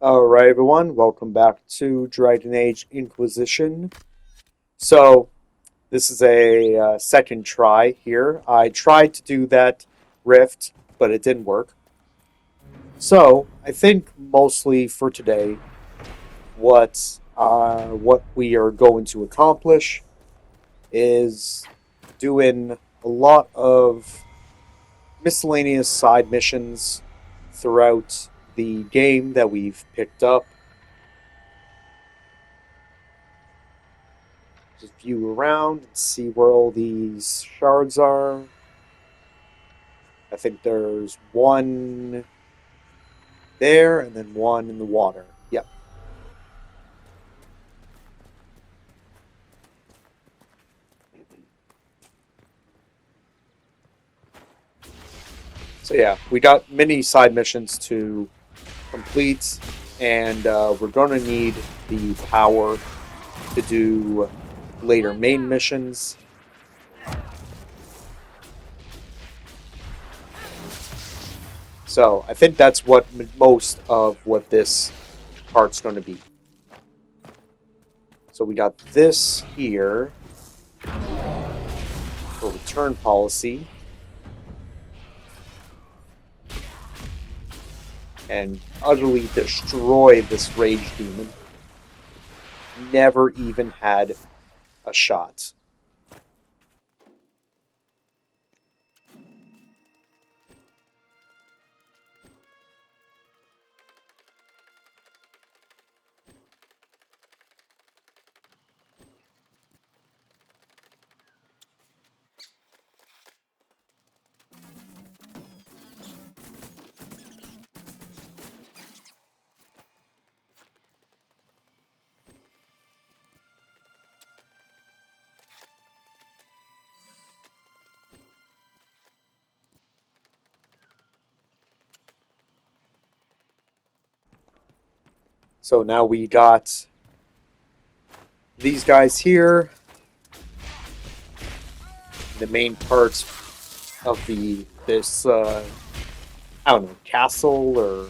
Alright, everyone, welcome back to Dragon Age Inquisition. So, this is a second try here. I tried to do that rift, but it didn't work. So, I think mostly for today, what we are going to accomplish is doing a lot of miscellaneous side missions throughout the game that we've picked up. Just view around and see where all these shards are. I think there's one there and then one in the water. Yep. So yeah, we got many side missions to complete, and we're going to need the power to do later main missions. So I think that's what most of what this part's going to be. So we got this here for return policy. And utterly destroy this rage demon. Never even had a shot. So now we got these guys here. The main parts of this I don't know, castle or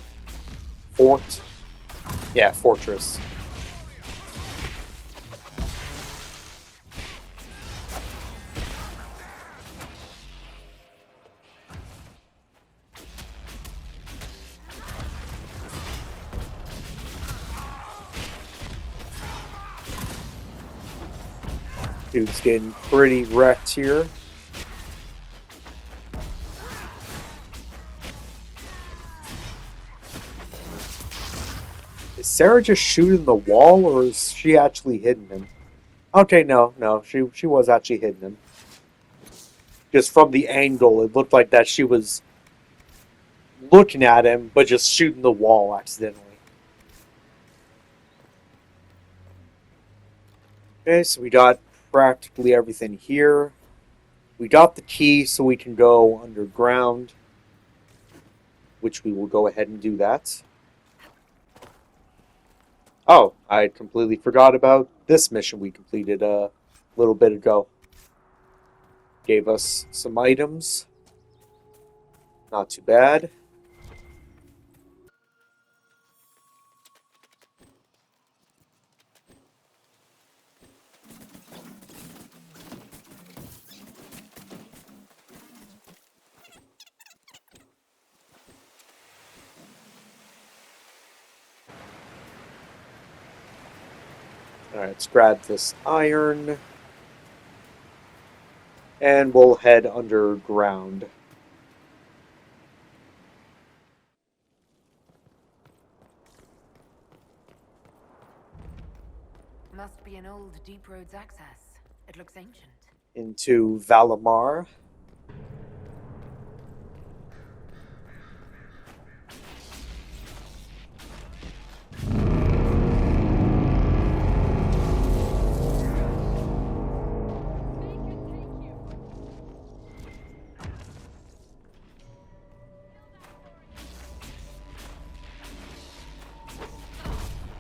fort. Yeah, fortress. Dude's getting pretty wrecked here. Is Sarah just shooting the wall, or is she actually hitting him? Okay, no, she was actually hitting him. Just from the angle, it looked like that she was looking at him, but just shooting the wall accidentally. Okay, so we got practically everything here. We got the key so we can go underground, which we will go ahead and do that. Oh, I completely forgot about this mission we completed a little bit ago. Gave us some items. Not too bad. Alright, let's grab this iron. And we'll head underground. Must be an old deep roads access. It looks ancient. Into Valamar.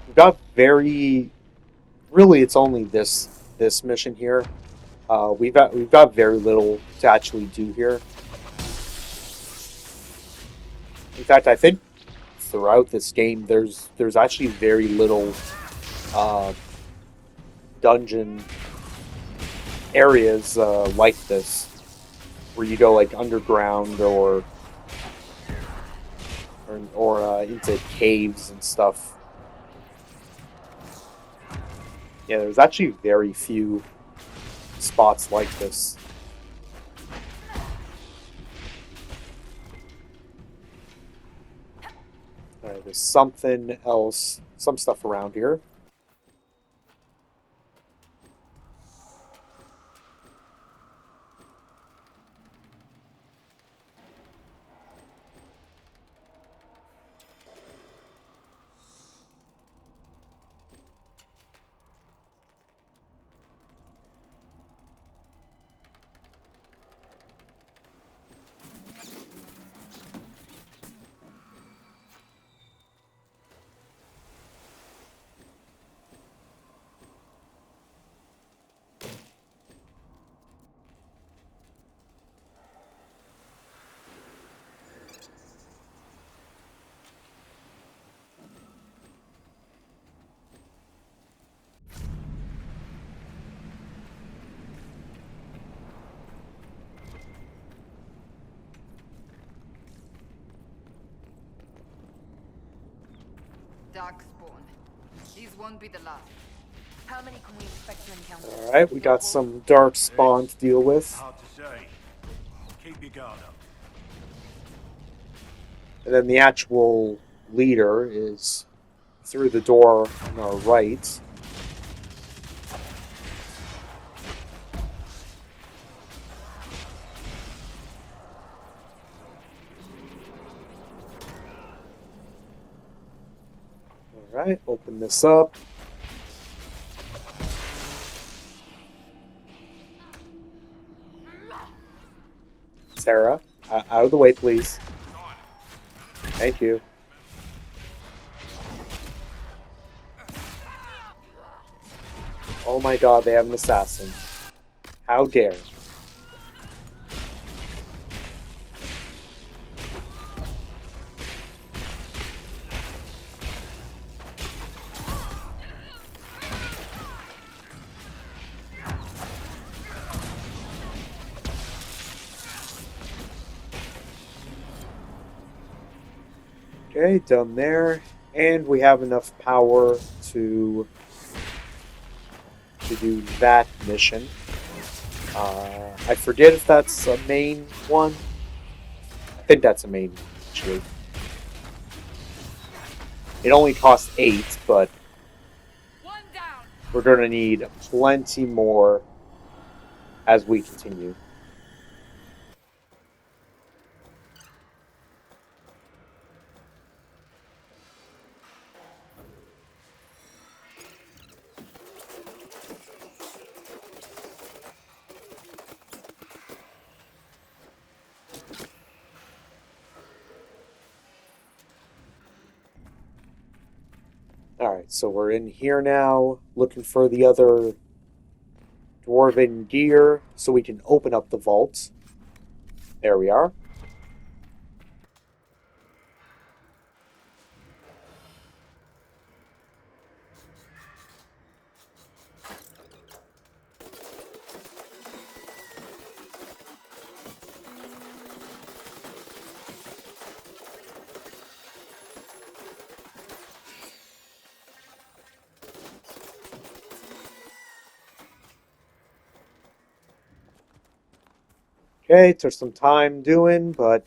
We've got really it's only this mission here. We've got very little to actually do here. In fact, I think throughout this game, there's actually very little uh, dungeon areas like this, where you go like underground or into caves and stuff. Yeah, there's actually very few spots like this. Alright, there's something else, some stuff around here. Darkspawn. These won't be the last. How many can we expect to encounter? Alright, we got some dark spawn to deal with. Hard to say. Keep your guard up. And then the actual leader is through the door on our right. Alright, open this up. Sarah, out of the way, please. Thank you. Oh my god, they have an assassin. How dare. Okay, done there. And we have enough power to do that mission. I forget if that's a main one. I think that's a main one, actually. It only costs 8, but One down. we're going to need plenty more as we continue. Alright, so we're in here now, looking for the other dwarven gear so we can open up the vault. There we are. Okay, took some time doing, but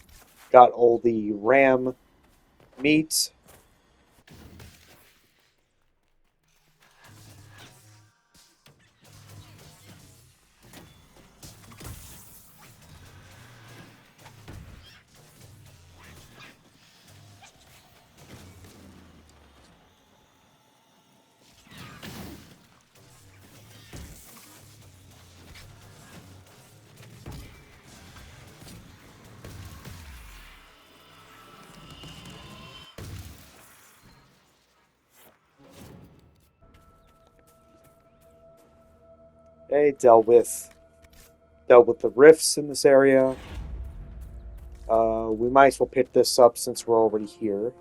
got all the ram meat. Okay, dealt with the rifts in this area. We might as well pick this up since we're already here.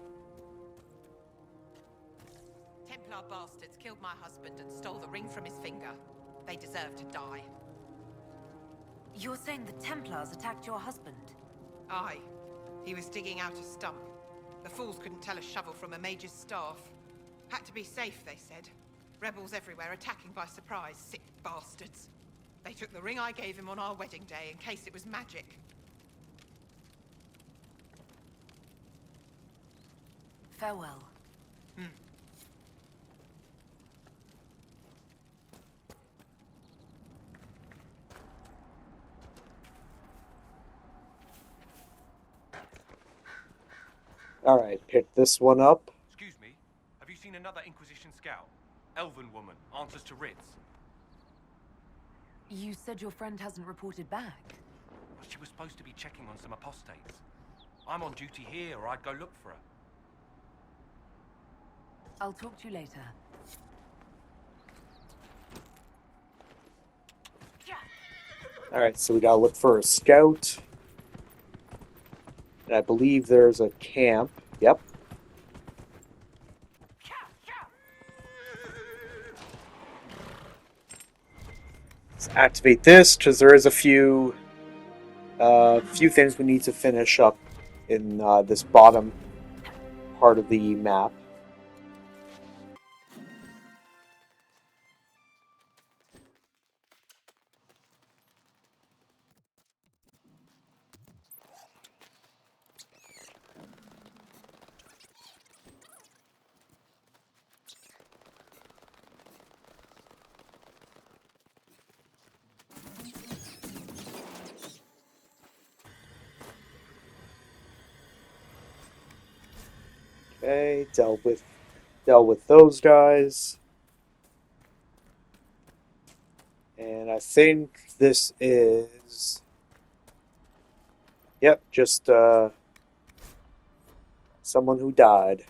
Templar bastards killed my husband and stole the ring from his finger. They deserve to die. You're saying the Templars attacked your husband? Aye. He was digging out a stump. The fools couldn't tell a shovel from a mage's staff. Had to be safe, they said. Rebels everywhere attacking by surprise, sick bastards. They took the ring I gave him on our wedding day in case it was magic. Farewell. Alright, pick this one up. Excuse me, have you seen another Inquisition scout? Elven woman, answers to writs. You said your friend hasn't reported back. Well, she was supposed to be checking on some apostates. I'm on duty here, or I'd go look for her. I'll talk to you later. Alright, so we gotta look for a scout. And I believe there's a camp. Yep. Let's activate this, because there is a few things we need to finish up in this bottom part of the map. Okay, dealt with those guys. And I think this is... Yep, just someone who died.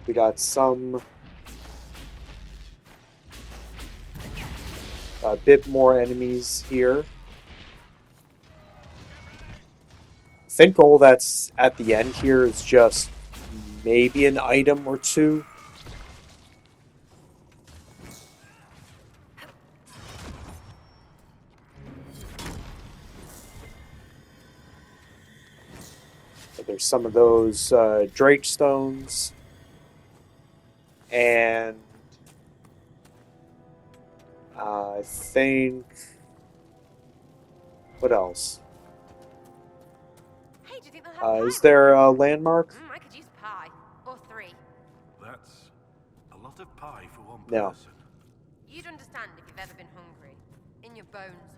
We got a bit more enemies here. I think all that's at the end here is just maybe an item or two. But there's some of those Drake stones. And I think... What else? Hey, do you think they'll have Is there a landmark? I could use pie. Or 3. That's a lot of pie for one No. person. You'd understand if you've ever been hungry. In your bones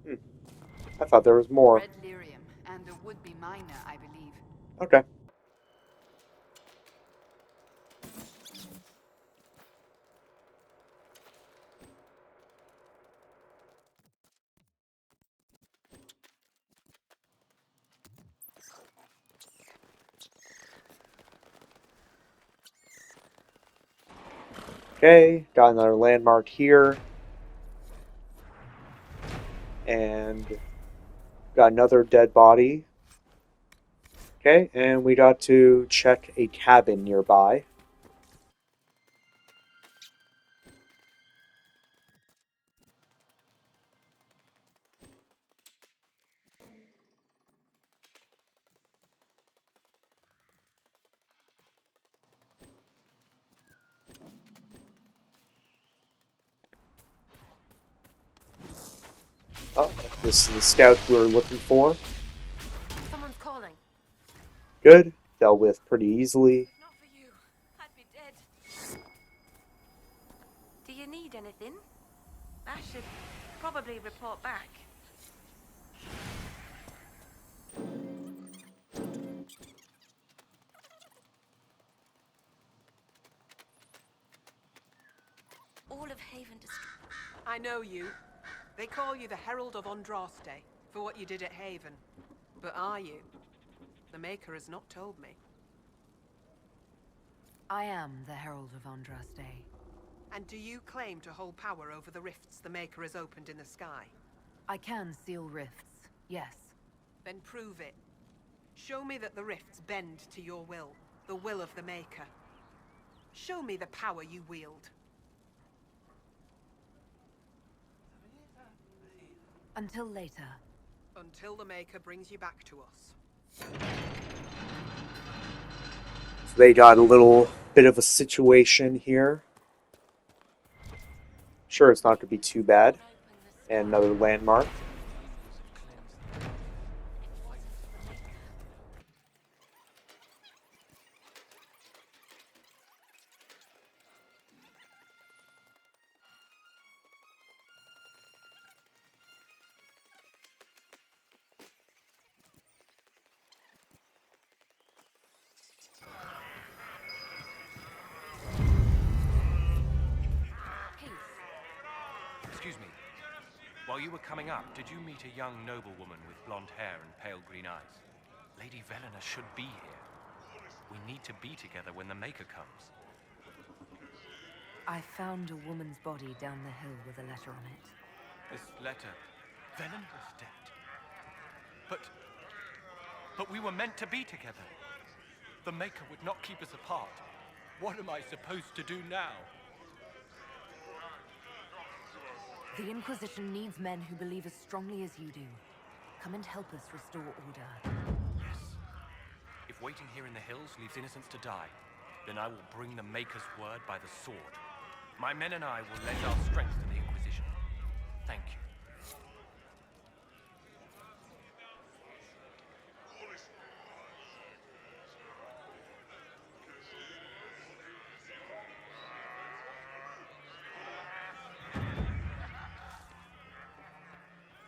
hungry. I thought there was more. Red lyrium and a would-be miner, I believe. Okay. Okay, got another landmark here. And got another dead body. Okay, and we got to check a cabin nearby. Oh, this is the scout we were looking for. Someone's calling. Good. Dealt with pretty easily. Not for you. I'd be dead. Do you need anything? I should probably report back. of Haven destroyed. I know you. They call you the Herald of Andraste for what you did at Haven. But are you? The Maker has not told me. I am the Herald of Andraste. And do you claim to hold power over the rifts the Maker has opened in the sky? I can seal rifts, yes. Then prove it. Show me that the rifts bend to your will, the will of the Maker. Show me the power you wield. Until later. Until the Maker brings you back to us. So they got a little bit of a situation here. Sure, it's not going to be too bad. And another landmark. Excuse me. While you were coming up, did you meet a young noblewoman with blonde hair and pale green eyes? Lady Velena should be here. We need to be together when the Maker comes. I found a woman's body down the hill with a letter on it. This letter... Velena is dead. But we were meant to be together. The Maker would not keep us apart. What am I supposed to do now? The Inquisition needs men who believe as strongly as you do. Come and help us restore order. Yes. If waiting here in the hills leaves innocents to die, then I will bring the Maker's word by the sword. My men and I will lend our strength to the Inquisition. Thank you.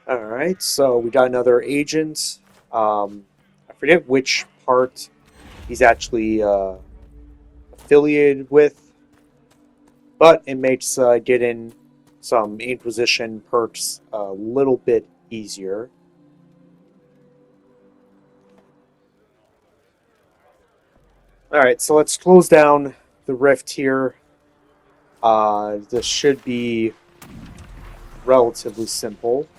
Alright, so we got another agent. I forget which part he's actually affiliated with, but it makes getting some Inquisition perks a little bit easier. Alright, so let's close down the rift here. This should be relatively simple.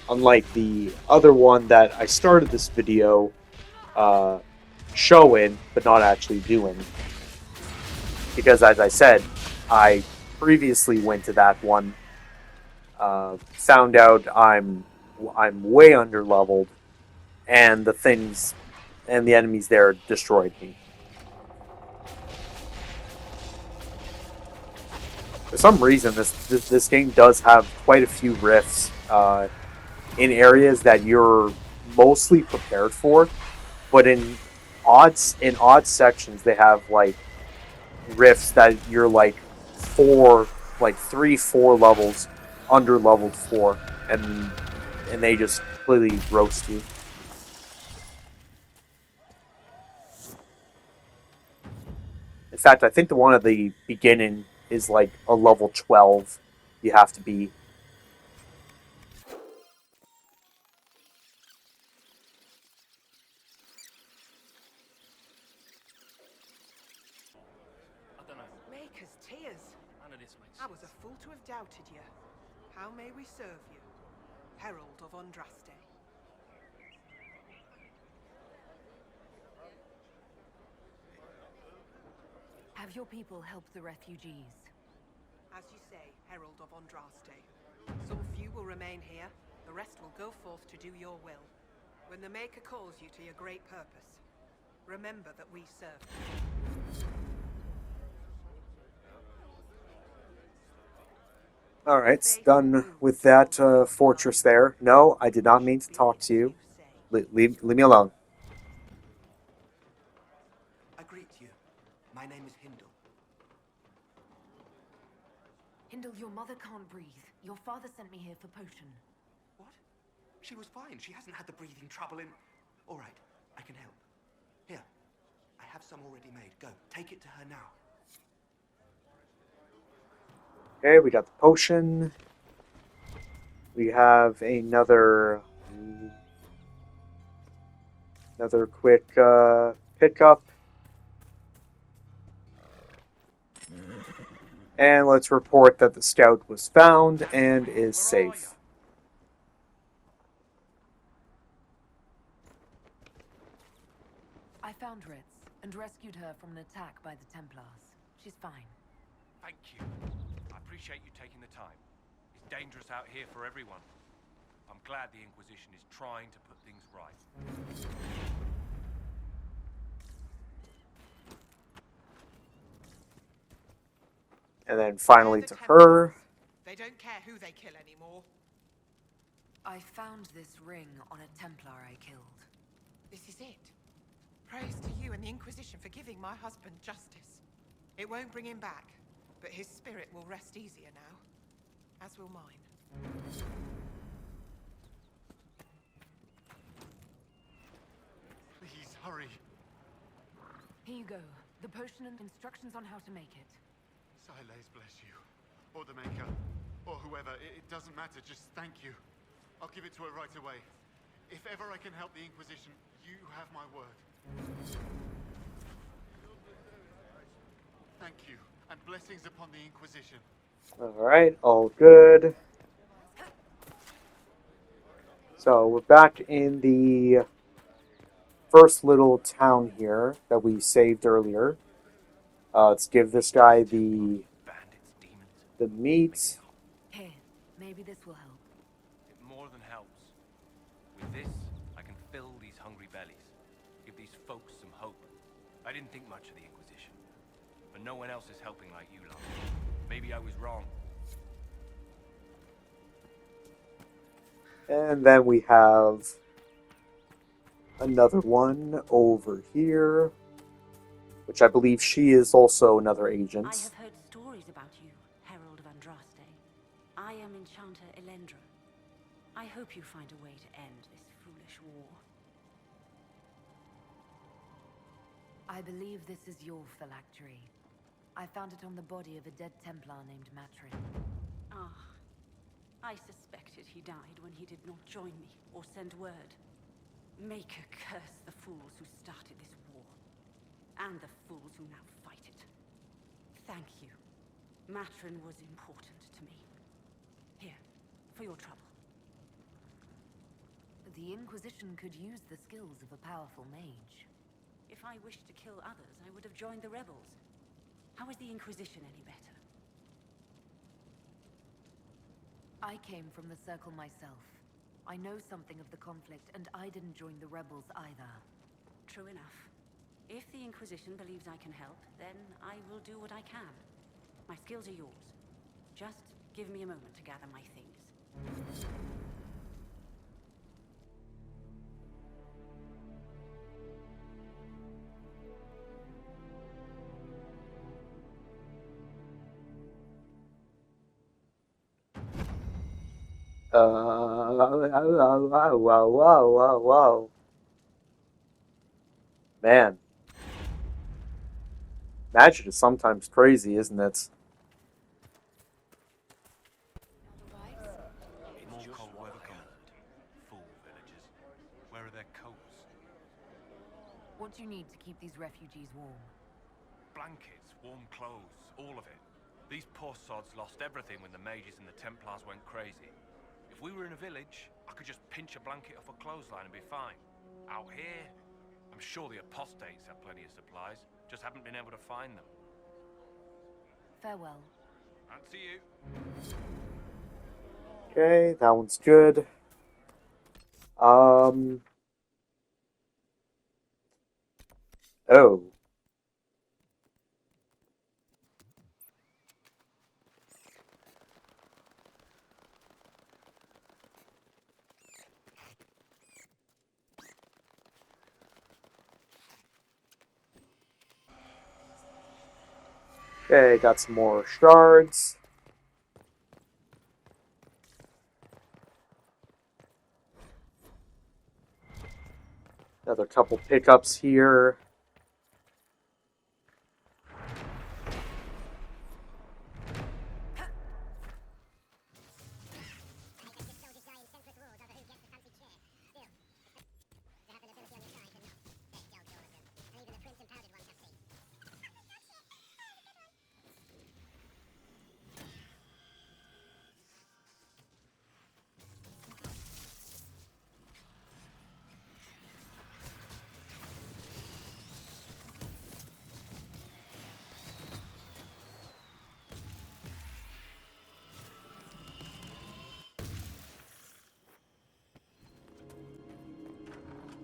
Unlike the other one that I started this video showing, but not actually doing. Because as I said, I previously went to that one, found out I'm way underleveled, and the things and the enemies there destroyed me. For some reason, this game does have quite a few rifts in areas that you're mostly prepared for, but in odd sections they have like rifts that you're like 3-4 levels under leveled for, and they just completely roast you. In fact, I think the one at the beginning is like a level 12 you have to be. Maker's tears. I was a fool to have doubted you. How may we serve you? Herald of Andraste. Have your people help the refugees. As you say, Herald of Andraste. Some few will remain here, the rest will go forth to do your will. When the Maker calls you to your great purpose, remember that we serve. Alright, done with that fortress there. No, I did not mean to talk to you. Leave me alone. I greet you. My name is Hindle. Hindle, your mother can't breathe. Your father sent me here for potion. What? She was fine. She hasn't had the breathing trouble in... All right, I can help. Here, I have some already made. Go, take it to her now. Okay, we got the potion. We have another quick pickup. And let's report that the scout was found and is safe. I found Ritz and rescued her from an attack by the Templars. She's fine. Thank you. I appreciate you taking the time. It's dangerous out here for everyone. I'm glad the Inquisition is trying to put things right. And then finally They're the to her. Templars. They don't care who they kill anymore. I found this ring on a Templar I killed. This is it. Praise to you and the Inquisition for giving my husband justice. It won't bring him back, but his spirit will rest easier now. As will mine. Please, hurry. Here you go. The potion and instructions on how to make it. Siles bless you. Or the Maker. Or whoever. It doesn't matter. Just thank you. I'll give it to her right away. If ever I can help the Inquisition, you have my word. Thank you. And blessings upon the Inquisition. Alright, all good. So we're back in the first little town here that we saved earlier. Let's give this guy the Bandits, demons. meat. Here, maybe this will help. It more than helps. With this, I can fill these hungry bellies. Give these folks some hope. I didn't think much of the Inquisition. But no one else is helping like you lot. Maybe I was wrong. And then we have another one over here, which I believe she is also another I agent. have heard stories about you, Herald of Andraste. I am Enchanter Elendra. I hope you find a way to end this foolish war. I believe this is your phylactery. I found it on the body of a dead Templar named Matrin. Ah, I suspected he died when he did not join me or send word. Maker curse the fools who started this war, and the fools who now fight it. Thank you. Matrin was important to me. Here, for your trouble. The Inquisition could use the skills of a powerful mage. If I wished to kill others, I would have joined the rebels. How is the Inquisition any better? I came from the Circle myself. I know something of the conflict, and I didn't join the rebels either. True enough. If the Inquisition believes I can help, then I will do what I can. My skills are yours. Just give me a moment to gather my things. Wow. Man. Magic is sometimes crazy, isn't it? More cold weather coming. Fool villagers. Where are their coats? What do you need to keep these refugees warm? Blankets, warm clothes, all of it. These poor sods lost everything when the mages and the Templars went crazy. If we were in a village, I could just pinch a blanket off a clothesline and be fine. Out here, I'm sure the apostates have plenty of supplies, just haven't been able to find them. Farewell. And see you. Okay, that one's good. Oh. Okay, got some more shards. Another couple pickups here.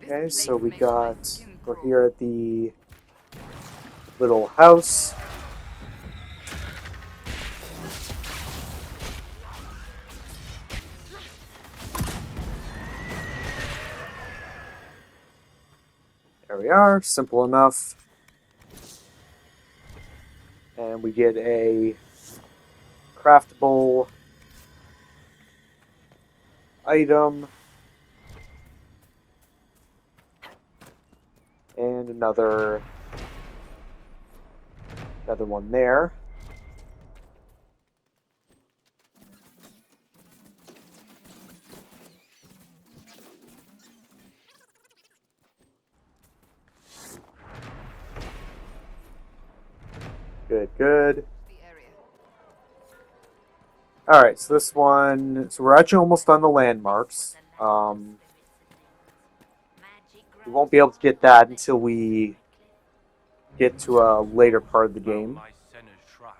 Okay, so we're here at the little house. There we are, simple enough. And we get a craftable item. And another one there. Good, good. Alright, so this one... So we're actually almost on the landmarks. We won't be able to get that until we get to a later part of the game. My Senna's shrine.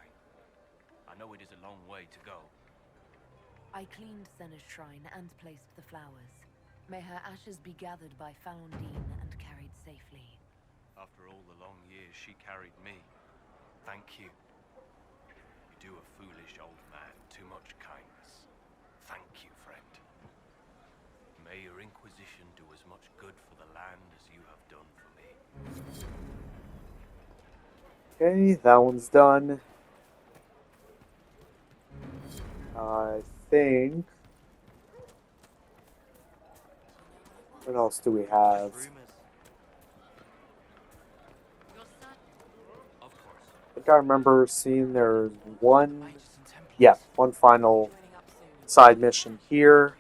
I know it is a long way to go. I cleaned Senna's shrine and placed the flowers. May her ashes be gathered by Foundine and carried safely. After all the long years she carried me, thank you. You do a foolish old man too much kindness. Thank you, friend. May your Inquisition do as much good for the land as you have done for me. Okay, that one's done. I think... What else do we have? I think I remember seeing there's one... Yeah, one final side mission here.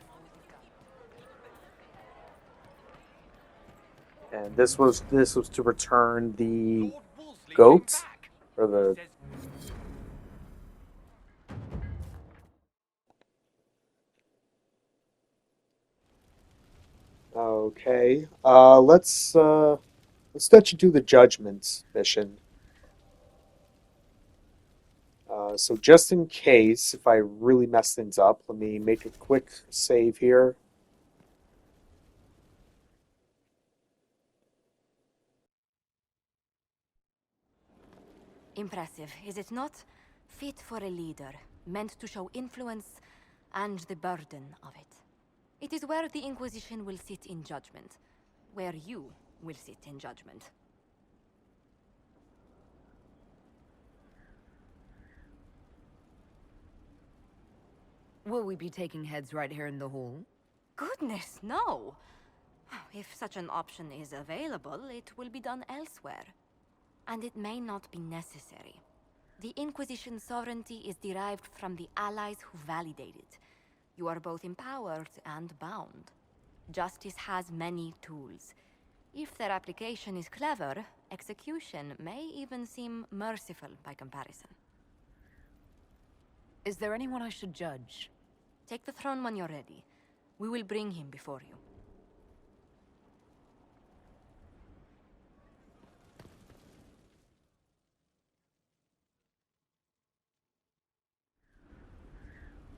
And this was to return the goat, or the... Okay, let's let you do the judgment mission. So just in case, if I really mess things up, let me make a quick save here. Impressive, is it not? Fit for a leader, meant to show influence and the burden of it. It is where the Inquisition will sit in judgment, where you will sit in judgment. Will we be taking heads right here in the hall? Goodness, no! If such an option is available, it will be done elsewhere. And it may not be necessary. The Inquisition's sovereignty is derived from the allies who validate it. You are both empowered and bound. Justice has many tools. If their application is clever, execution may even seem merciful by comparison. Is there anyone I should judge? Take the throne when you're ready. We will bring him before you.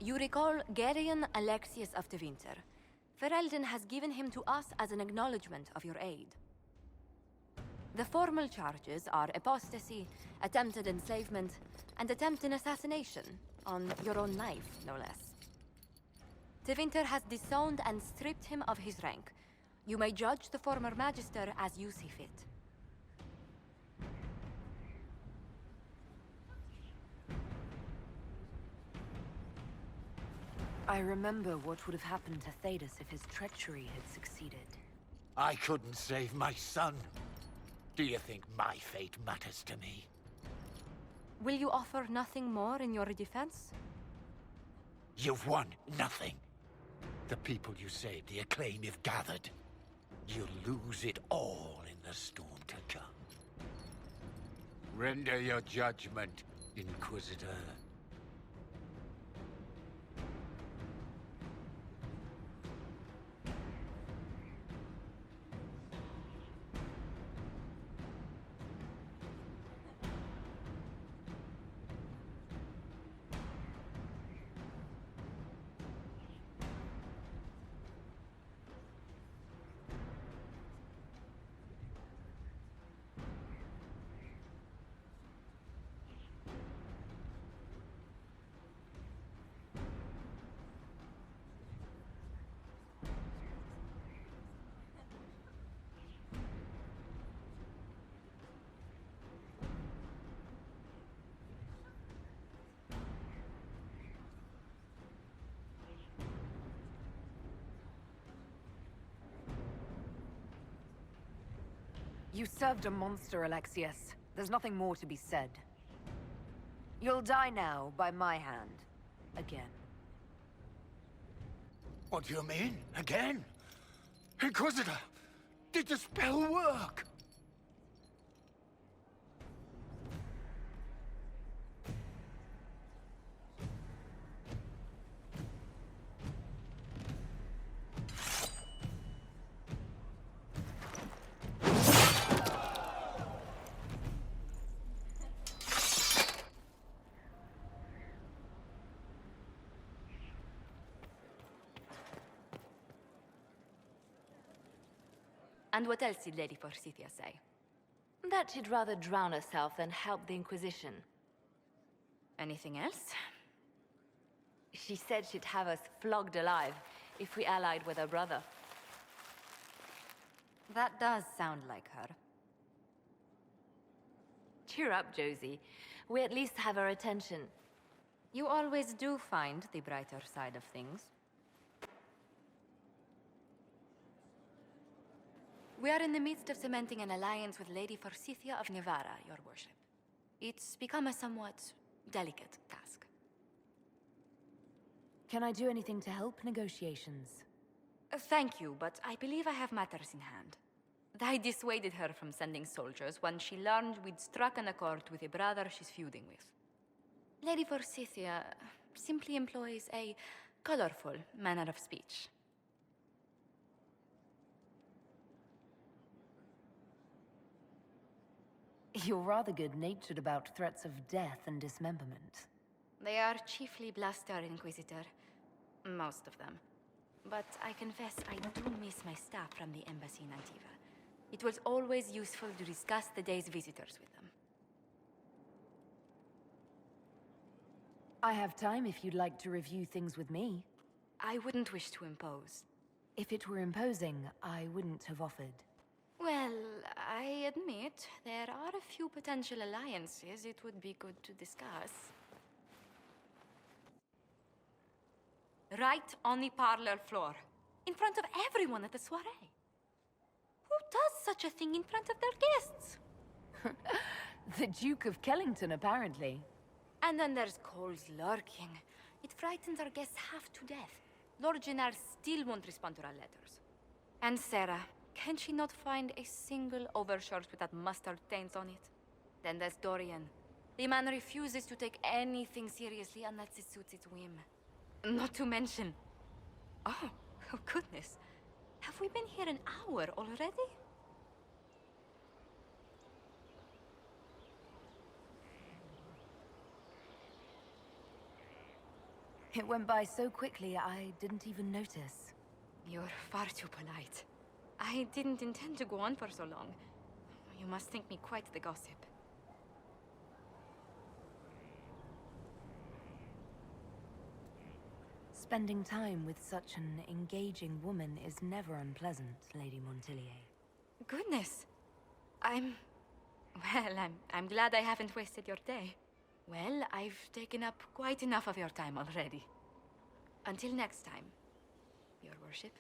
You recall Gerion Alexius of Tevinter. Ferelden has given him to us as an acknowledgement of your aid. The formal charges are apostasy, attempted enslavement, and attempted assassination, on your own knife, no less. Tevinter has disowned and stripped him of his rank. You may judge the former Magister as you see fit. I remember what would have happened to Thedas if his treachery had succeeded. I couldn't save my son. Do you think my fate matters to me? Will you offer nothing more in your defense? You've won nothing. The people you saved, the acclaim you've gathered. You'll lose it all in the storm to come. Render your judgment, Inquisitor. You served a monster, Alexius. There's nothing more to be said. You'll die now, by my hand. Again. What do you mean? Again? Inquisitor! Did the spell work? And what else did Lady Forsythia say? That she'd rather drown herself than help the Inquisition. Anything else? She said she'd have us flogged alive if we allied with her brother. That does sound like her. Cheer up, Josie. We at least have her attention. You always do find the brighter side of things. We are in the midst of cementing an alliance with Lady Forsythia of Nevada, your worship. It's become a somewhat delicate task. Can I do anything to help negotiations? Thank you, but I believe I have matters in hand. I dissuaded her from sending soldiers when she learned we'd struck an accord with a brother she's feuding with. Lady Forsythia simply employs a colorful manner of speech. You're rather good-natured about threats of death and dismemberment. They are chiefly bluster, Inquisitor. Most of them. But I confess I do miss my staff from the embassy in Antiva. It was always useful to discuss the day's visitors with them. I have time if you'd like to review things with me. I wouldn't wish to impose. If it were imposing, I wouldn't have offered. Well, I admit there are a few potential alliances it would be good to discuss. Right on the parlor floor, in front of everyone at the soiree. Who does such a thing in front of their guests? The Duke of Kellington, apparently. And then there's Cole's lurking. It frightens our guests half to death. Lord Gennard still won't respond to our letters. And Sarah, can she not find a single overshirt with that mustard taint on it? Then there's Dorian. The man refuses to take anything seriously unless it suits its whim. Not to mention... Oh goodness. Have we been here an hour already? It went by so quickly, I didn't even notice. You're far too polite. I didn't intend to go on for so long. You must think me quite the gossip. Spending time with such an engaging woman is never unpleasant, Lady Montilier. Goodness. I'm glad I haven't wasted your day. Well, I've taken up quite enough of your time already. Until next time, your worship.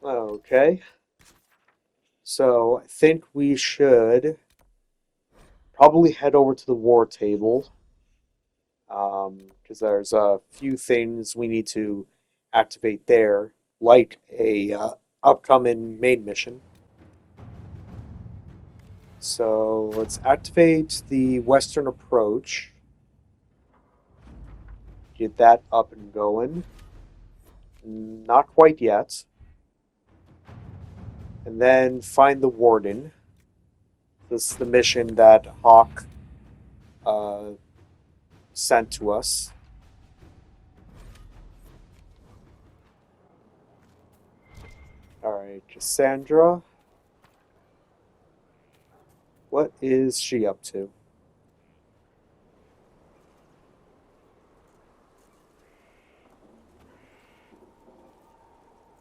Okay. So I think we should probably head over to the war table. Because there's a few things we need to activate there, like a upcoming main mission. So let's activate the western approach. Get that up and going. Not quite yet. And then find the warden. This is the mission that Hawk sent to us. Alright, Cassandra. What is she up to?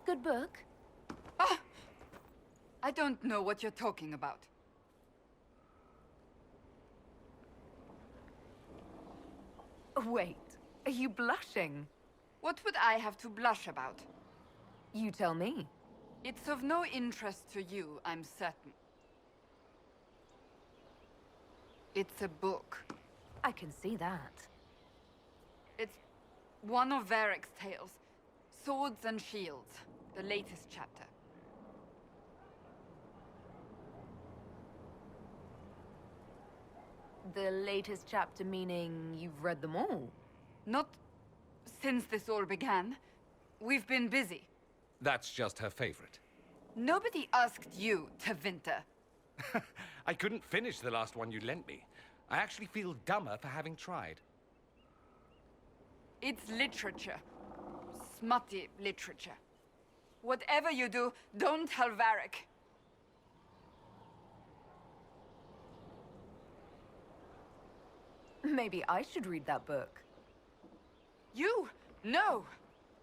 Good book. I don't know what you're talking about. Wait, Are you blushing? What would I have to blush about? You tell me. It's of no interest to you, I'm certain. It's a book. I can see that. It's one of Varric's tales. Swords and Shields, the latest chapter. The latest chapter meaning you've read them all? Not since this all began. We've been busy. That's just her favorite. Nobody asked you to winter. I couldn't finish the last one you lent me. I actually feel dumber for having tried. It's literature. Smutty literature. Whatever you do, don't tell Varric. Maybe I should read that book. You? No!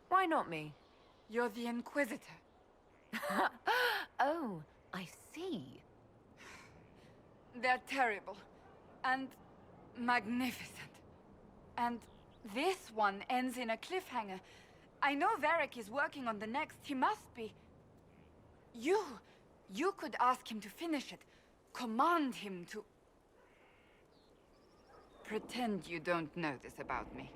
Why not me? You're the Inquisitor. Oh, I see. They're terrible. And magnificent. And this one ends in a cliffhanger. I know Varric is working on the next. He must be. You could ask him to finish it. Command him to... Pretend you don't know this about me.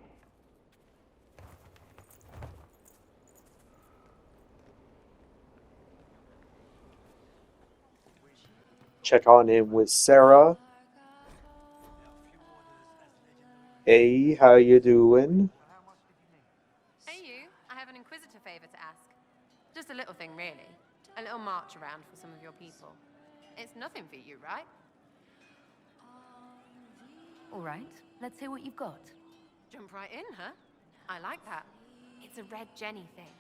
Check on in with Sarah. Hey, how you doing? Hey you, I have an Inquisitor favor to ask. Just a little thing, really. A little march around for some of your people. It's nothing for you, right? All right, let's hear what you've got. Jump right in, huh? I like that. It's a Red Jenny thing.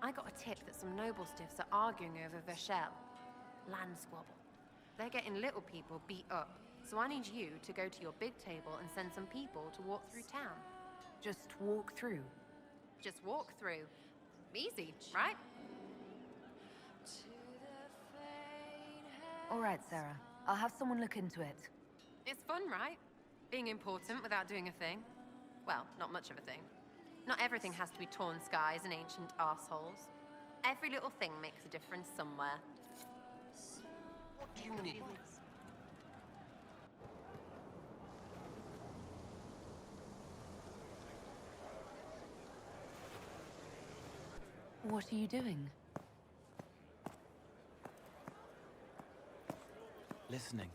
I got a tip that some noble stiffs are arguing over Verschel. Land squabble. They're getting little people beat up. So I need you to go to your big table and send some people to walk through town. Just walk through. Just walk through. Easy, right? All right, Sarah. I'll have someone look into it. It's fun, right? Being important without doing a thing. Well, not much of a thing. Not everything has to be torn skies and ancient arseholes. Every little thing makes a difference somewhere. What do you need? What are you doing? Listening.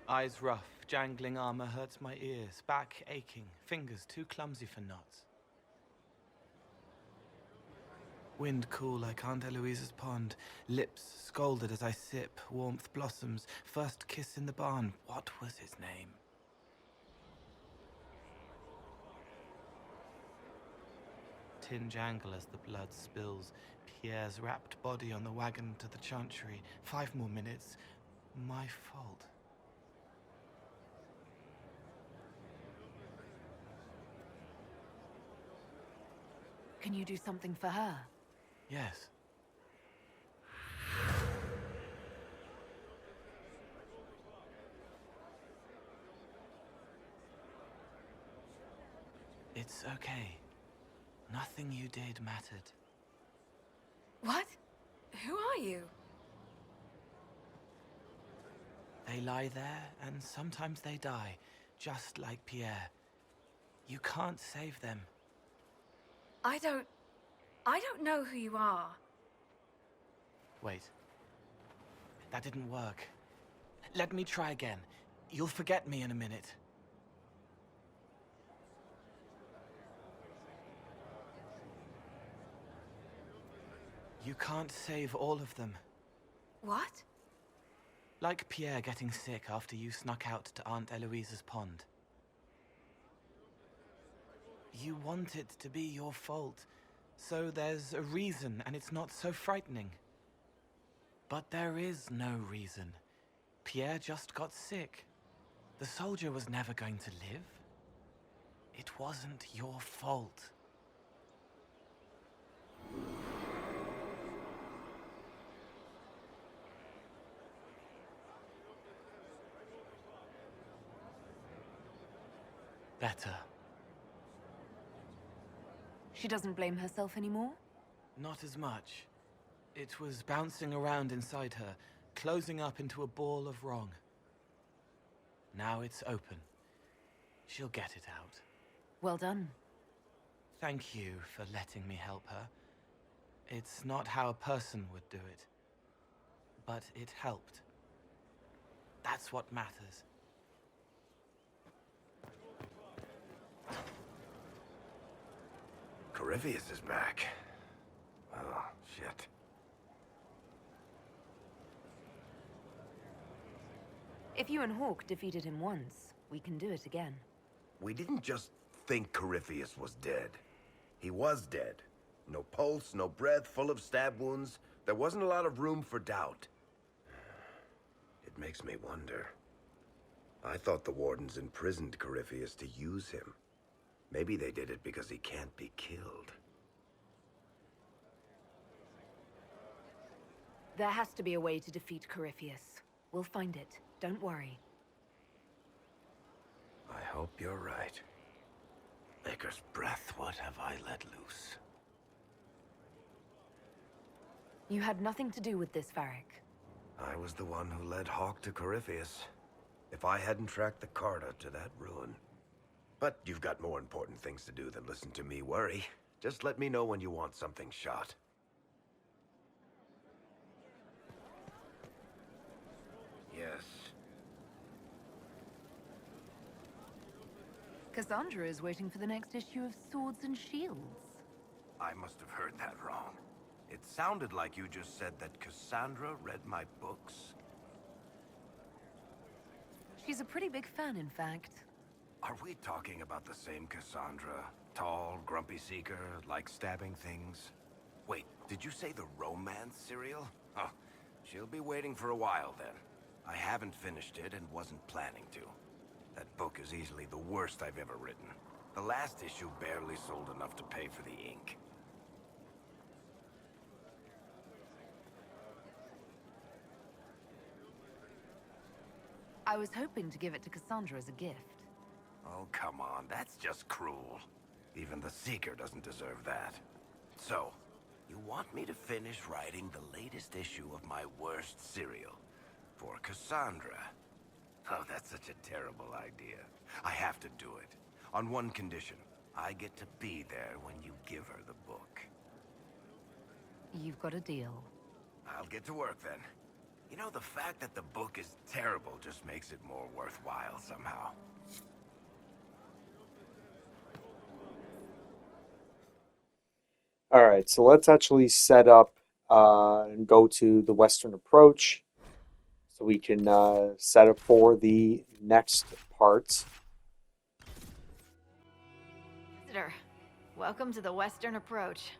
Eyes rough, jangling armor hurts my ears, back aching, fingers too clumsy for knots. Wind cool like Aunt Eloise's pond, lips scalded as I sip, warmth blossoms, first kiss in the barn, what was his name? Tin jangle as the blood spills, Pierre's wrapped body on the wagon to the chantry, 5 more minutes, my fault. Can you do something for her? Yes. It's okay. Nothing you did mattered. What? Who are you? They lie there, and sometimes they die, just like Pierre. You can't save them. I don't know who you are. Wait. That didn't work. Let me try again. You'll forget me in a minute. You can't save all of them. What? Like Pierre getting sick after you snuck out to Aunt Eloise's pond. You want it to be your fault, so there's a reason and it's not so frightening. But there is no reason. Pierre just got sick. The soldier was never going to live. It wasn't your fault. better. She doesn't blame herself anymore? Not as much. It was bouncing around inside her, closing up into a ball of wrong. Now it's open. She'll get it out. Well done. Thank you for letting me help her. It's not how a person would do it. But it helped. That's what matters. Corypheus is back. Oh, shit. If you and Hawk defeated him once, we can do it again. We didn't just think Corypheus was dead. He was dead. No pulse, no breath, full of stab wounds. There wasn't a lot of room for doubt. It makes me wonder. I thought the Wardens imprisoned Corypheus to use him. Maybe they did it because he can't be killed. There has to be a way to defeat Corypheus. We'll find it. Don't worry. I hope you're right. Maker's breath, what have I let loose? You had nothing to do with this, Varric. I was the one who led Hawk to Corypheus. If I hadn't tracked the Carta to that ruin. But you've got more important things to do than listen to me worry. Just let me know when you want something shot. Yes. Cassandra is waiting for the next issue of Swords and Shields. I must have heard that wrong. It sounded like you just said that Cassandra read my books. She's a pretty big fan, in fact. Are we talking about the same Cassandra? Tall, grumpy seeker, like stabbing things? Wait, did you say the romance serial? Oh, she'll be waiting for a while then. I haven't finished it and wasn't planning to. That book is easily the worst I've ever written. The last issue barely sold enough to pay for the ink. I was hoping to give it to Cassandra as a gift. Oh, come on, that's just cruel. Even the Seeker doesn't deserve that. So, you want me to finish writing the latest issue of my worst serial for Cassandra? Oh, that's such a terrible idea. I have to do it. On one condition. I get to be there when you give her the book. You've got a deal. I'll get to work then. You know, the fact that the book is terrible just makes it more worthwhile somehow. All right, so let's actually set up and go to the Western approach so we can set up for the next part. Visitor, welcome to the Western approach.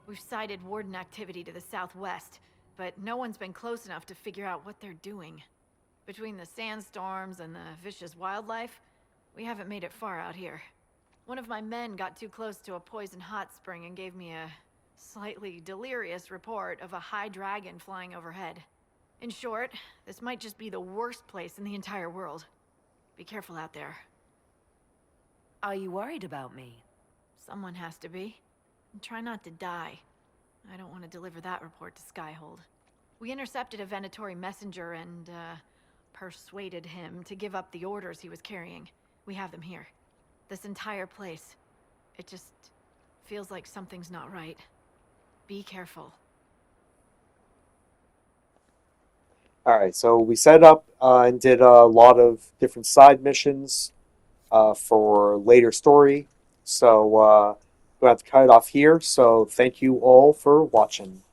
We've sighted Warden activity to the southwest, but no one's been close enough to figure out what they're doing. Between the sandstorms and the vicious wildlife, we haven't made it far out here. One of my men got too close to a poison hot spring and gave me a slightly delirious report of a high dragon flying overhead. In short, this might just be the worst place in the entire world. Be careful out there. Are you worried about me? Someone has to be. And try not to die. I don't want to deliver that report to Skyhold. We intercepted a Venatori messenger and, persuaded him to give up the orders he was carrying. We have them here. This entire place. It just feels like something's not right. Be careful. All right, so we set up and did a lot of different side missions for later story. So we're going to have to cut it off here. So thank you all for watching.